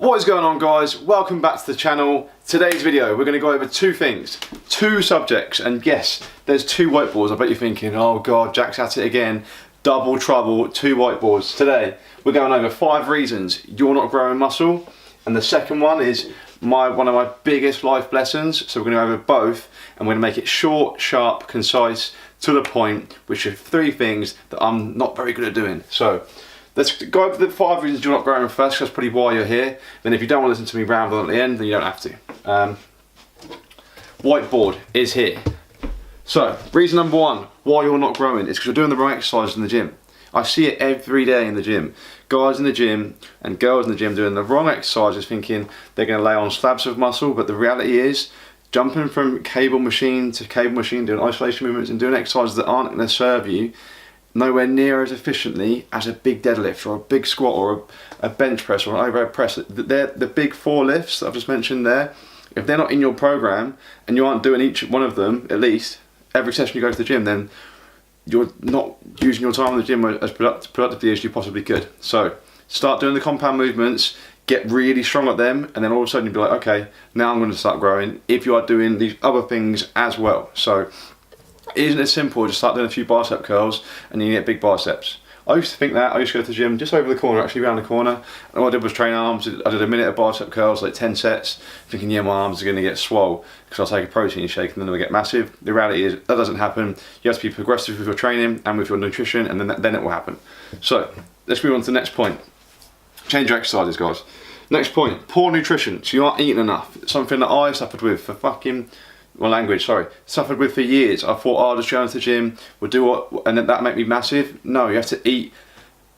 What is going on, guys? Welcome back to the channel. Today's video we're going to go over two things, two subjects, and yes, there's two whiteboards. I bet you're thinking, oh god, Jack's at it again. Double trouble, two whiteboards. Today we're going over 5 reasons you're not growing muscle, and the second one is one of my biggest life lessons. So we're going to go over both, and we're going to make it short, sharp, concise, to the point, which are 3 things that I'm not very good at doing. So let's go over the 5 reasons you're not growing first, because that's probably why you're here. Then if you don't want to listen to me ramble at the end, then you don't have to. Whiteboard is here. So, reason number 1 why you're not growing is because you're doing the wrong exercise in the gym. I see it every day in the gym. Guys in the gym and girls in the gym doing the wrong exercises, thinking they're going to lay on slabs of muscle, but the reality is, jumping from cable machine to cable machine, doing isolation movements and doing exercises that aren't going to serve you nowhere near as efficiently as a big deadlift or a big squat or a bench press or an overhead press. They're the big 4 lifts that I've just mentioned there. If they're not in your program and you aren't doing each one of them, at least every session you go to the gym, then you're not using your time in the gym as productively as you possibly could. So start doing the compound movements, get really strong at them, and then all of a sudden you'll be like, okay, now I'm going to start growing if you are doing these other things as well. So isn't it simple? Just start doing a few bicep curls and you get big biceps. I used to think that. I used to go to the gym just over the corner, actually around the corner, and all I did was train arms. I did a minute of bicep curls, like 10 sets, thinking, yeah, my arms are going to get swole because I'll take a protein shake and then they'll get massive. The reality is that doesn't happen. You have to be progressive with your training and with your nutrition, and then it will happen. So let's move on to the next point. Change your exercises, guys. Next point, poor nutrition. So you aren't eating enough. It's something that I suffered with for suffered with for years. I thought, oh, I'll just go into the gym, we'll do what, and that make me massive. No, you have to eat,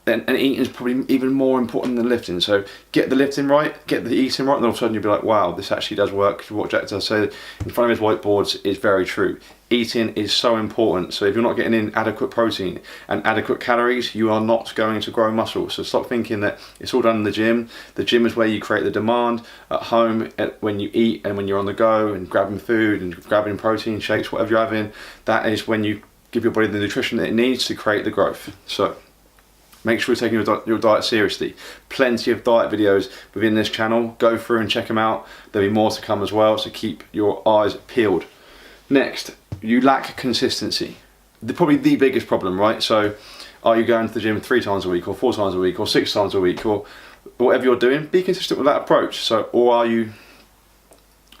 and eating is probably even more important than lifting. So get the lifting right, get the eating right, and all of a sudden you'll be like, wow, this actually does work. What Jack does say in front of his whiteboards is very true. Eating is so important. So if you're not getting in adequate protein and adequate calories, you are not going to grow muscle. So stop thinking that it's all done in the gym. The gym is where you create the demand. At home, when you eat and when you're on the go and grabbing food and grabbing protein shakes, whatever you're having, that is when you give your body the nutrition that it needs to create the growth. So make sure you're taking your diet seriously. Plenty of diet videos within this channel. Go through and check them out. There'll be more to come as well, so keep your eyes peeled. Next, you lack consistency. Probably the biggest problem, right? So are you going to the gym 3 times a week or 4 times a week or 6 times a week or whatever you're doing? Be consistent with that approach. So, or are you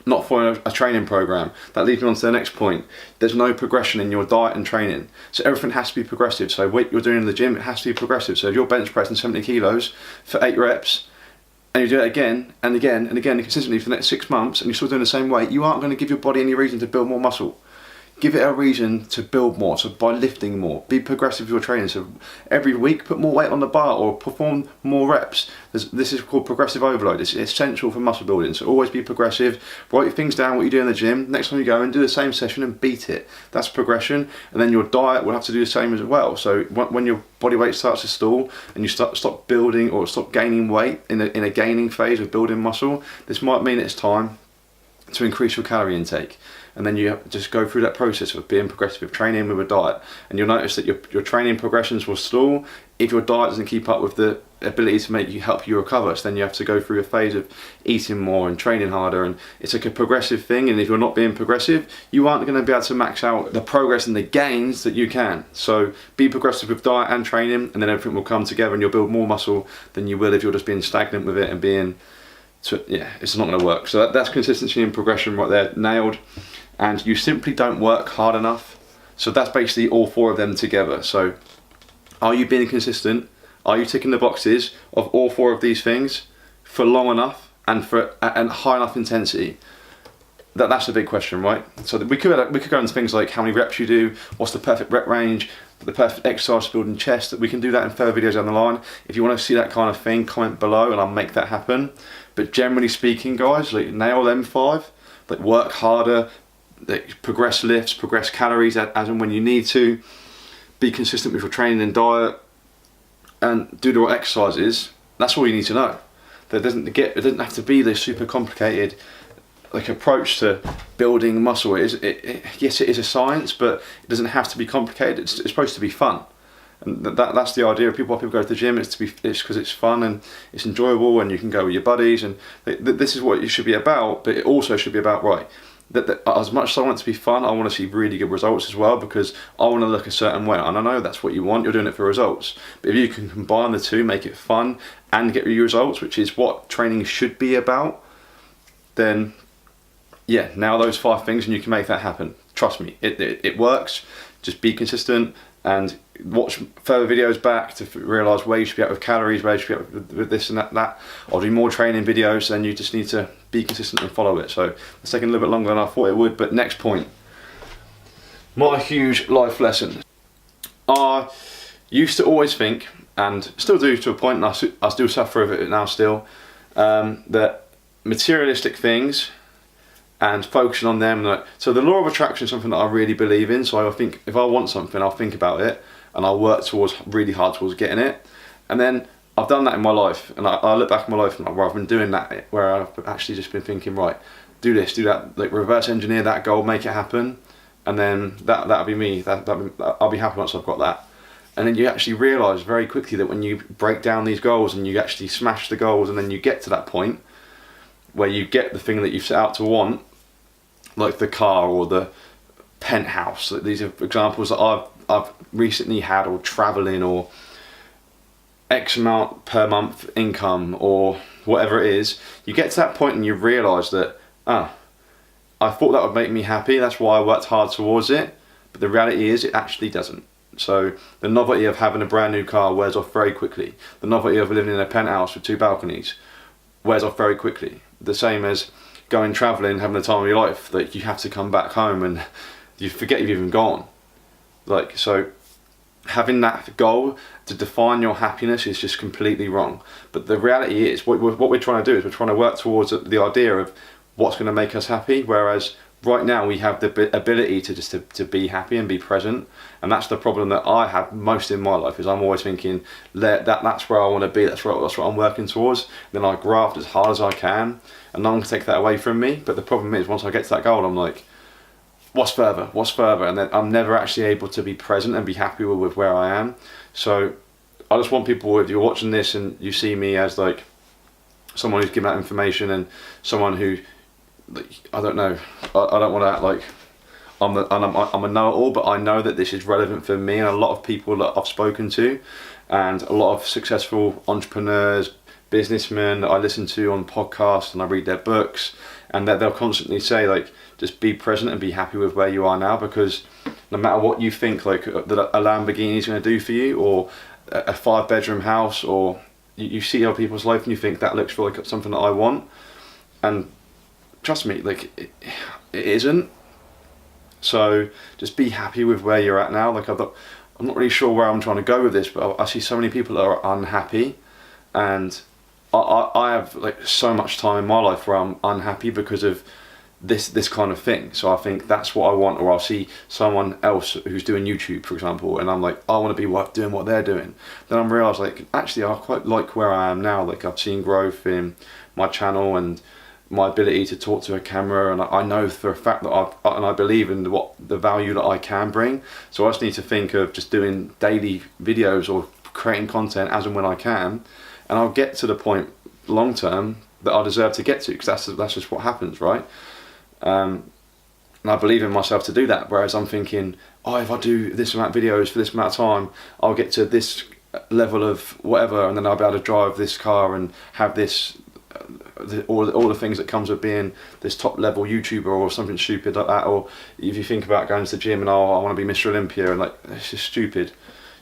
not following a training program? That leads me on to the next point. There's no progression in your diet and training. So everything has to be progressive. So what you're doing in the gym, it has to be progressive. So if you're bench pressing 70 kilos for 8 reps, and you do it again and again and again consistently for the next 6 months, and you're still doing the same weight, you aren't going to give your body any reason to build more muscle. Give it a reason to build more, so by lifting more. Be progressive with your training. So every week, put more weight on the bar or perform more reps. This is called progressive overload. It's essential for muscle building. So always be progressive. Write things down, what you do in the gym. Next time you go and do the same session and beat it. That's progression. And then your diet will have to do the same as well. So when your body weight starts to stall and you stop building or stop gaining weight in a gaining phase of building muscle, this might mean it's time to increase your calorie intake. And then you just go through that process of being progressive with training with a diet, and you'll notice that your training progressions will stall if your diet doesn't keep up with the ability to help you recover. So then you have to go through a phase of eating more and training harder, and it's like a progressive thing. And if you're not being progressive, you aren't going to be able to max out the progress and the gains that you can. So be progressive with diet and training, and then everything will come together, and you'll build more muscle than you will if you're just being stagnant with it and being. So yeah, it's not going to work. So that's consistency and progression right there, nailed. And you simply don't work hard enough. So that's basically all 4 of them together. So are you being consistent? Are you ticking the boxes of all 4 of these things for long enough and high enough intensity? That's a big question, right? So we could go into things like how many reps you do, what's the perfect rep range, the perfect exercise for building chest. We can do that in further videos down the line. If you want to see that kind of thing, comment below and I'll make that happen. But generally speaking, guys, like nail them 5. Like work harder, like progress lifts, progress calories as and when you need to. Be consistent with your training and diet, and do the right exercises. That's all you need to know. It doesn't have to be this super complicated approach to building muscle. Yes, it is a science, but it doesn't have to be complicated. It's supposed to be fun. And that's the idea of people. Why people go to the gym, it's because it's fun and it's enjoyable, and you can go with your buddies, and this is what it should be about. But it also should be about, right, that as much as I want it to be fun, I want to see really good results as well, because I want to look a certain way, and I know that's what you want. You're doing it for results, but if you can combine the two, make it fun and get your results, which is what training should be about, then yeah, now those 5 things and you can make that happen. Trust me, it works. Just be consistent and watch further videos back to realise where you should be at with calories, where you should be at with this and that. I'll do more training videos, and you just need to be consistent and follow it. So it's taking a little bit longer than I thought it would, but next point. My huge life lesson. I used to always think, and still do to a point, and I still suffer with it now still, that materialistic things and focusing on them. So the law of attraction is something that I really believe in. So I think if I want something, I'll think about it and I'll work really hard towards getting it. And then I've done that in my life, and I look back at my life and where I've been doing that, where I've actually just been thinking, right, do this, do that, like reverse engineer that goal, make it happen, and then that'll be me. I'll be happy once I've got that. And then you actually realise very quickly that when you break down these goals and you actually smash the goals, and then you get to that point where you get the thing that you've set out to want, like the car or the penthouse. These are examples that I've recently had, or travelling, or X amount per month income, or whatever it is. You get to that point and you realise that, I thought that would make me happy, that's why I worked hard towards it, but the reality is it actually doesn't. So the novelty of having a brand new car wears off very quickly. The novelty of living in a penthouse with 2 balconies wears off very quickly. The same as going travelling, having the time of your life, that you have to come back home and you forget you've even gone. Like, so having that goal to define your happiness is just completely wrong. But the reality is, what we're trying to do is we're trying to work towards the idea of what's going to make us happy, whereas right now we have the ability to just to be happy and be present. And that's the problem that I have most in my life, is I'm always thinking that's where I want to be, that's what I'm working towards. Then I graft as hard as I can, and no one can take that away from me. But the problem is, once I get to that goal, I'm like, what's further, and then I'm never actually able to be present and be happy with where I am. So I just want people, if you're watching this and you see me as like someone who's giving out information, and someone who, I don't know, I don't want to act like I'm a know-it-all, but I know that this is relevant for me and a lot of people that I've spoken to, and a lot of successful entrepreneurs, businessmen that I listen to on podcasts and I read their books, and that they'll constantly say, like, just be present and be happy with where you are now, because no matter what you think like that a Lamborghini is going to do for you, or a 5-bedroom house, or you see other people's life and you think that looks like something that I want, and trust me, like it isn't. So just be happy with where you're at now. Like I'm not really sure where I'm trying to go with this, but I see so many people that are unhappy, and I have like so much time in my life where I'm unhappy because of this kind of thing. So I think that's what I want. Or I'll see someone else who's doing YouTube, for example, and I'm like, I want to be doing what they're doing. Then I realise, like, actually I quite like where I am now. Like I've seen growth in my channel and my ability to talk to a camera, and I know for a fact that I believe in the value that I can bring. So I just need to think of just doing daily videos or creating content as and when I can, and I'll get to the point long term that I deserve to get to, because that's just what happens, right? And I believe in myself to do that. Whereas I'm thinking, if I do this amount of videos for this amount of time, I'll get to this level of whatever, and then I'll be able to drive this car and have this. All the things that comes with being this top level YouTuber or something stupid like that. Or if you think about going to the gym and I want to be Mr. Olympia, and like, it's just stupid.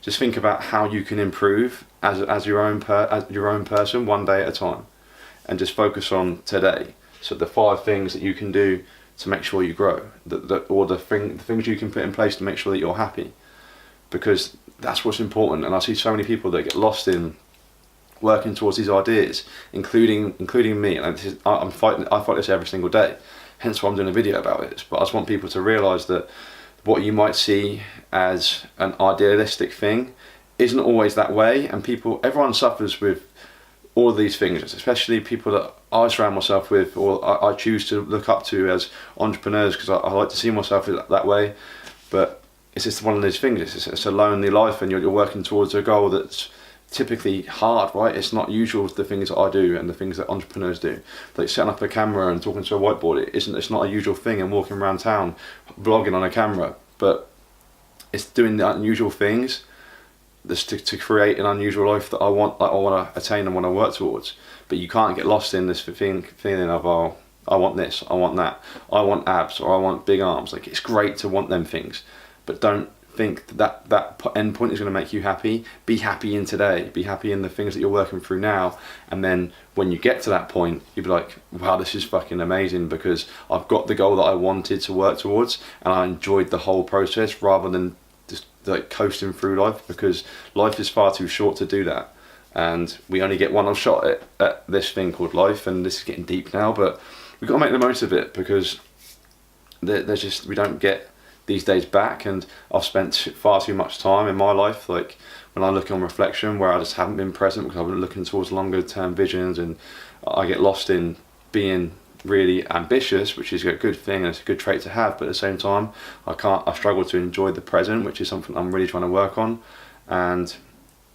Just think about how you can improve as your own person, one day at a time, and just focus on today. So the 5 things that you can do to make sure you grow, or the things you can put in place to make sure that you're happy, because that's what's important. And I see so many people that get lost in working towards these ideas, including me, and I fight this every single day, hence why I'm doing a video about it. But I just want people to realise that what you might see as an idealistic thing isn't always that way, and everyone suffers with all of these things, especially people that I surround myself with, or I choose to look up to as entrepreneurs, because I like to see myself that way. But it's just one of those things. It's a lonely life, and you're working towards a goal that's typically hard, right? It's not usual, the things that I do and the things that entrepreneurs do. Like setting up a camera and talking to a whiteboard, it's not a usual thing, and walking around town vlogging on a camera. But it's doing the unusual things to create an unusual life that I want to attain and want to work towards. But you can't get lost in this feeling of, oh, I want this, I want that, I want abs, or I want big arms. Like, it's great to want them things, but don't think that end point is going to make you happy. Be happy in today. Be happy in the things that you're working through now. And then when you get to that point, you'll be like, wow, this is fucking amazing, because I've got the goal that I wanted to work towards, and I enjoyed the whole process rather than just like coasting through life, because life is far too short to do that. And we only get one shot at this thing called life, and this is getting deep now, but we've got to make the most of it, because there's just, we don't get these days back. And I've spent far too much time in my life, like when I look on reflection, where I just haven't been present because I've been looking towards longer term visions, and I get lost in being really ambitious, which is a good thing and it's a good trait to have, but at the same time I struggle to enjoy the present, which is something I'm really trying to work on. And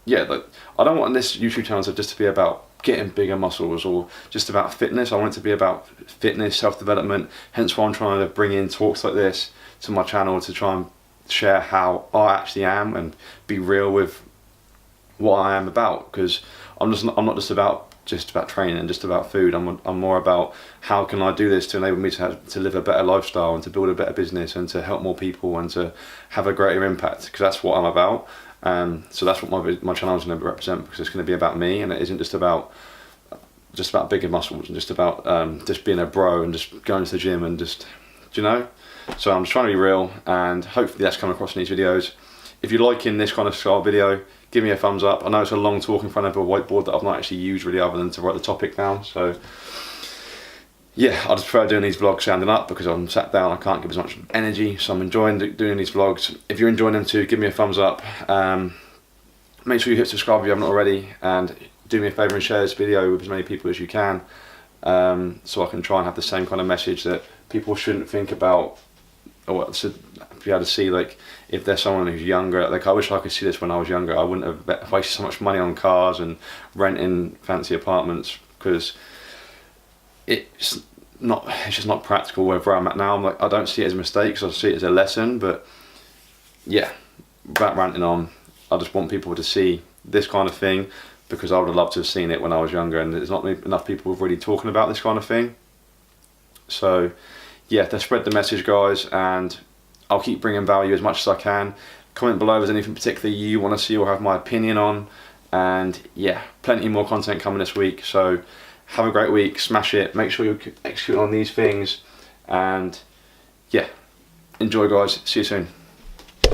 yeah, like, I don't want this YouTube channel just to be about getting bigger muscles or just about fitness. I want it to be about fitness, self-development, hence why I'm trying to bring in talks like this to my channel, to try and share how I actually am and be real with what I am about, because I'm not just about training and just about food. I'm more about how can I do this to enable me to live a better lifestyle and to build a better business and to help more people and to have a greater impact, because that's what I'm about. So that's what my channel is going to represent, because it's going to be about me, and it isn't just about bigger muscles and just about just being a bro and just going to the gym and just, you know. So I'm just trying to be real, and hopefully that's come across in these videos. If you're liking this kind of style video, give me a thumbs up. I know it's a long talk in front of a whiteboard that I've not actually used really, other than to write the topic down. So yeah, I just prefer doing these vlogs standing up, because I'm sat down, I can't give as much energy, so I'm enjoying doing these vlogs. If you're enjoying them too, give me a thumbs up. Make sure you hit subscribe if you haven't already, and do me a favour and share this video with as many people as you can, so I can try and have the same kind of message that people shouldn't think about, or should be able to see, like, if there's someone who's younger. Like, I wish I could see this when I was younger. I wouldn't have wasted so much money on cars and renting fancy apartments, because it's just not practical where I'm at now. I'm like, I don't see it as a mistake, because I see it as a lesson. But yeah, without ranting on, I just want people to see this kind of thing, because I would have loved to have seen it when I was younger, and there's not enough people really talking about this kind of thing. So yeah, to spread the message, guys, and I'll keep bringing value as much as I can. Comment below if there's anything particular you want to see or have my opinion on, and yeah, plenty more content coming this week. So have a great week, smash it, make sure you execute on these things, and yeah, enjoy, guys. See you soon.